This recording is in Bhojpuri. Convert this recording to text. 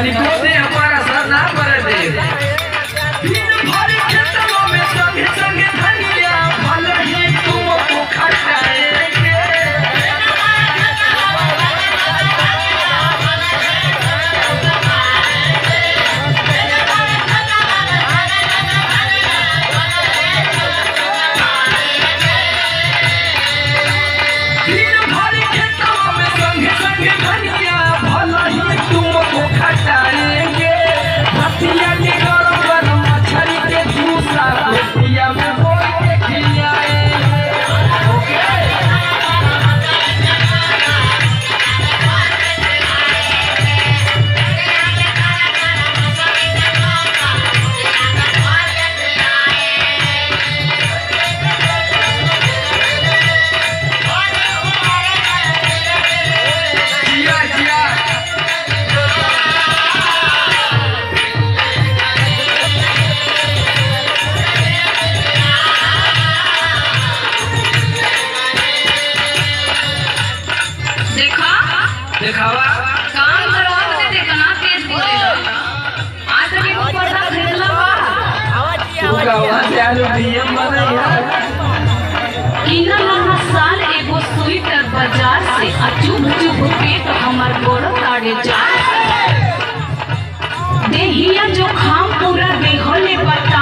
तनिको से हमारा सर ना कर दे। दिन भर खेतों में संगे संगे धनिया भले ही तुमको खटाएंगे। दिन भर खेतों में संगे संगे धनिया भले ही तुमको खटाएंगे। हथिया के गरम गरम मछली के जूसा रोटिया में बोल के खिलाएंगे। जिया जिया देखा दिखावा काम करो से देखना तेज बोलेगा। आज तक एक पर्दा खरीदला बा तू गावा से आलू डीएम बनैया। किनल ना साल एगो स्वेटर बाजार से आ चुभ चुभ पेट हमर गोड़ ताड़े जा। देहिया जो खाम पूरा देहले बता